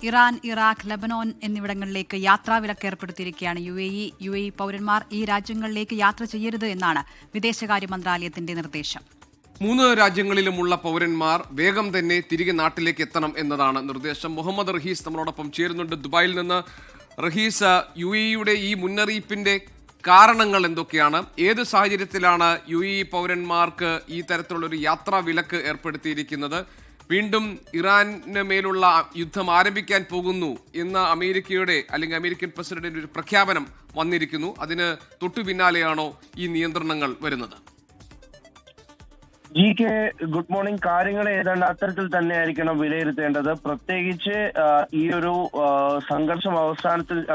Iran, Iraq, Lebanon എന്നിവിടങ്ങളിലേക്ക് യാത്രാവിലക്ക് ഏർപ്പെടുത്തിയിരിക്കുകയാണ് U A E പൗരന്മാർ ഈ രാജ്യങ്ങളിലേക്ക് യാത്ര ചെയ്യരുത് എന്നാണ് വിദേശകാര്യ മന്ത്രാലയത്തിന്റെ നിർദ്ദേശം. 3 രാജ്യങ്ങളിലുമുള്ള പൗരന്മാർ വേഗം തന്നെ തിരികെ നാട്ടിലേക്ക് എത്തണം എന്നതാണ് നിർദ്ദേശം. മുഹമ്മദ് റഹീസ് നമ്മളോടൊപ്പം ചേരുന്നുണ്ട് ദുബായിൽ നിന്ന്. റഹീസ്, യു എ ഇയുടെ ഈ മുന്നറിയിപ്പിന്റെ കാരണങ്ങൾ എന്തൊക്കെയാണ്? ഏത് സാഹചര്യത്തിലാണ് യു എ ഇ പൗരന്മാർക്ക് ഈ തരത്തിലുള്ളൊരു യാത്രാ വിലക്ക് ഏർപ്പെടുത്തിയിരിക്കുന്നത്? വീണ്ടും ഇറാന് മേലുള്ള യുദ്ധം ആരംഭിക്കാൻ പോകുന്നു എന്ന അമേരിക്കയുടെ അല്ലെങ്കിൽ അമേരിക്കൻ പ്രസിഡന്റിന്റെ ഒരു പ്രഖ്യാപനം വന്നിരിക്കുന്നു. അതിന് തൊട്ടു പിന്നാലെയാണോ ഈ നിയന്ത്രണങ്ങൾ വരുന്നത്? ജി.കെ, ഗുഡ് മോർണിംഗ്. കാര്യങ്ങൾ ഏതാണ്ട് അത്തരത്തിൽ തന്നെയായിരിക്കണം വിലയിരുത്തേണ്ടത്. പ്രത്യേകിച്ച് ഈ ഒരു സംഘർഷം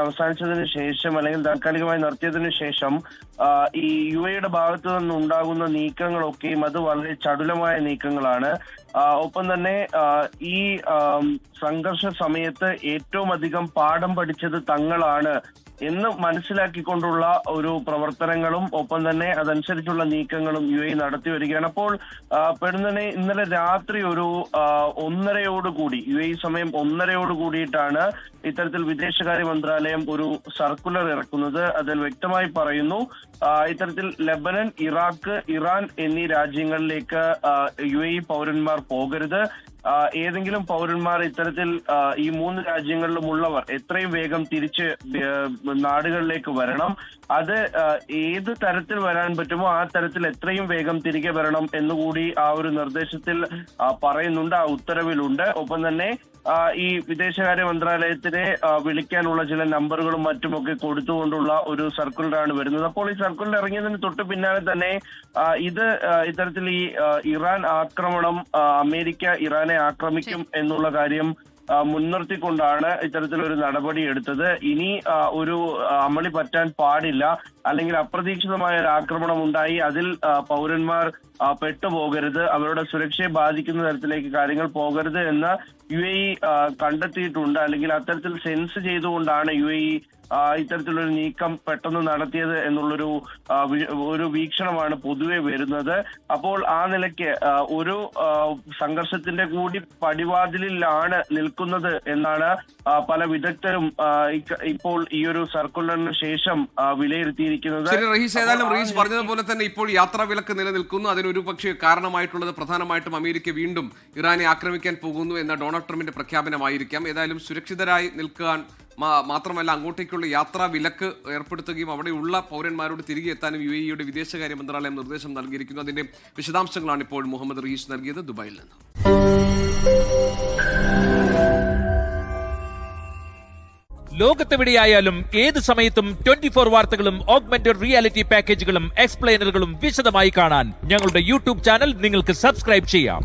അവസാനിച്ചതിന് ശേഷം അല്ലെങ്കിൽ താൽക്കാലികമായി നിർത്തിയതിനു ശേഷം ഈ യു എയുടെ ഭാഗത്തു നിന്നുണ്ടാകുന്ന നീക്കങ്ങളൊക്കെയും അത് വളരെ ചടുലമായ നീക്കങ്ങളാണ്. ഒപ്പം തന്നെ ഈ സംഘർഷ സമയത്ത് ഏറ്റവും അധികം പാഠം പഠിച്ചത് തങ്ങളാണ് എന്ന് മനസ്സിലാക്കിക്കൊണ്ടുള്ള ഒരു പ്രവർത്തനങ്ങളും ഒപ്പം തന്നെ അതനുസരിച്ചുള്ള നീക്കങ്ങളും യു എ നടത്തി വരികയാണ്. അപ്പോൾ പെടുന്നനെ ഇന്നലെ രാത്രി ഒരു 1:30 യു എ സമയം 1:30 കൂടിയിട്ടാണ് ഇത്തരത്തിൽ വിദേശകാര്യ മന്ത്രാലയം ഒരു സർക്കുലർ ഇറക്കുന്നത്. അതിൽ വ്യക്തമായി പറയുന്നു, ഇത്തരത്തിൽ ലബനൻ, ഇറാഖ്, ഇറാൻ എന്നീ രാജ്യങ്ങളിലേക്ക് യു എ പൗരന്മാർ പോകരുത്. ഏതെങ്കിലും പൗരന്മാർ ഇത്തരത്തിൽ ഈ 3 രാജ്യങ്ങളിലുമുള്ളവർ എത്രയും വേഗം തിരിച്ച് നാടുകളിലേക്ക് വരണം. അത് ഏത് തരത്തിൽ വരാൻ പറ്റുമോ ആ തരത്തിൽ എത്രയും വേഗം തിരികെ വരണം എന്നുകൂടി ആ ഒരു നിർദ്ദേശത്തിൽ പറയുന്നുണ്ട്, ആ ഉത്തരവിലുണ്ട്. ഒപ്പം തന്നെ ഈ വിദേശകാര്യ മന്ത്രാലയത്തിനെ വിളിക്കാനുള്ള ചില നമ്പറുകളും മറ്റുമൊക്കെ കൊടുത്തുകൊണ്ടുള്ള ഒരു സർക്കുലറാണ് വരുന്നത്. അപ്പോൾ ഈ സർക്കുലർ ഇറങ്ങിയതിന് തൊട്ട് പിന്നാലെ തന്നെ ഇത്തരത്തിൽ ഈ ഇറാൻ ആക്രമണം, അമേരിക്ക ഇറാനെ ആക്രമിക്കും എന്നുള്ള കാര്യം മുൻനിർത്തിക്കൊണ്ടാണ് ഇത്തരത്തിലൊരു നടപടി എടുത്തത്. ഇനി ഒരു അമളി പറ്റാൻ പാടില്ല, അല്ലെങ്കിൽ അപ്രതീക്ഷിതമായ ഒരു ആക്രമണം ഉണ്ടായി അതിൽ പൗരന്മാർ പെട്ടുപോകരുത്, അവരുടെ സുരക്ഷയെ ബാധിക്കുന്ന തരത്തിലേക്ക് കാര്യങ്ങൾ പോകരുത് എന്ന് യു എ കണ്ടെത്തിയിട്ടുണ്ട്. അല്ലെങ്കിൽ അത്തരത്തിൽ സെൻസ് ചെയ്തുകൊണ്ടാണ് യു എ ഇത്തരത്തിലൊരു നീക്കം പെട്ടെന്ന് നടത്തിയത് എന്നുള്ളൊരു വീക്ഷണമാണ് പൊതുവെ വരുന്നത്. അപ്പോൾ ആ നിലയ്ക്ക് ഒരു സംഘർഷത്തിന്റെ കൂടി പടിവാതിലിലാണ് നിൽക്കുന്നത് എന്നാണ് പല വിദഗ്ധരും ഇപ്പോൾ ഈ ഒരു സർക്കുലറിന് ശേഷം വിലയിരുത്തിയിരിക്കുന്നത്. റഹീസ്, ഏതായാലും റഹീസ് പറഞ്ഞതുപോലെ തന്നെ ഇപ്പോൾ യാത്രാ വിലക്ക് നിലനിൽക്കുന്നു. അതിനൊരു പക്ഷേ കാരണമായിട്ടുള്ളത് പ്രധാനമായിട്ടും അമേരിക്ക വീണ്ടും ഇറാനെ ആക്രമിക്കാൻ പോകുന്നു എന്ന ഡൊണാൾഡ് ട്രംപിന്റെ പ്രഖ്യാപനമായിരിക്കാം. ഏതായാലും സുരക്ഷിതരായി നിൽക്കാൻ മാത്രമല്ല അങ്ങോട്ടേക്കുള്ള യാത്രാ വിലക്ക് ഏർപ്പെടുത്തുകയും അവിടെയുള്ള പൗരന്മാരോട് തിരികെ എത്താനും യു എ ഇയുടെ വിദേശകാര്യ മന്ത്രാലയം നിർദ്ദേശം നൽകിയിരിക്കുന്നു. അതിന്റെ വിശദാംശങ്ങളാണ് ഇപ്പോൾ മുഹമ്മദ് റഹീസ് നൽകിയത് ദുബായിൽ നിന്ന്. ലോകത്തെവിടെയായാലും ഏത് സമയത്തും 24 വാർത്തകളും ഓഗ്മെന്റഡ് റിയാലിറ്റി പാക്കേജുകളും എക്സ്പ്ലെയിനറുകളും വിശദമായി കാണാൻ ഞങ്ങളുടെ യൂട്യൂബ് ചാനൽ നിങ്ങൾക്ക് സബ്സ്ക്രൈബ് ചെയ്യാം.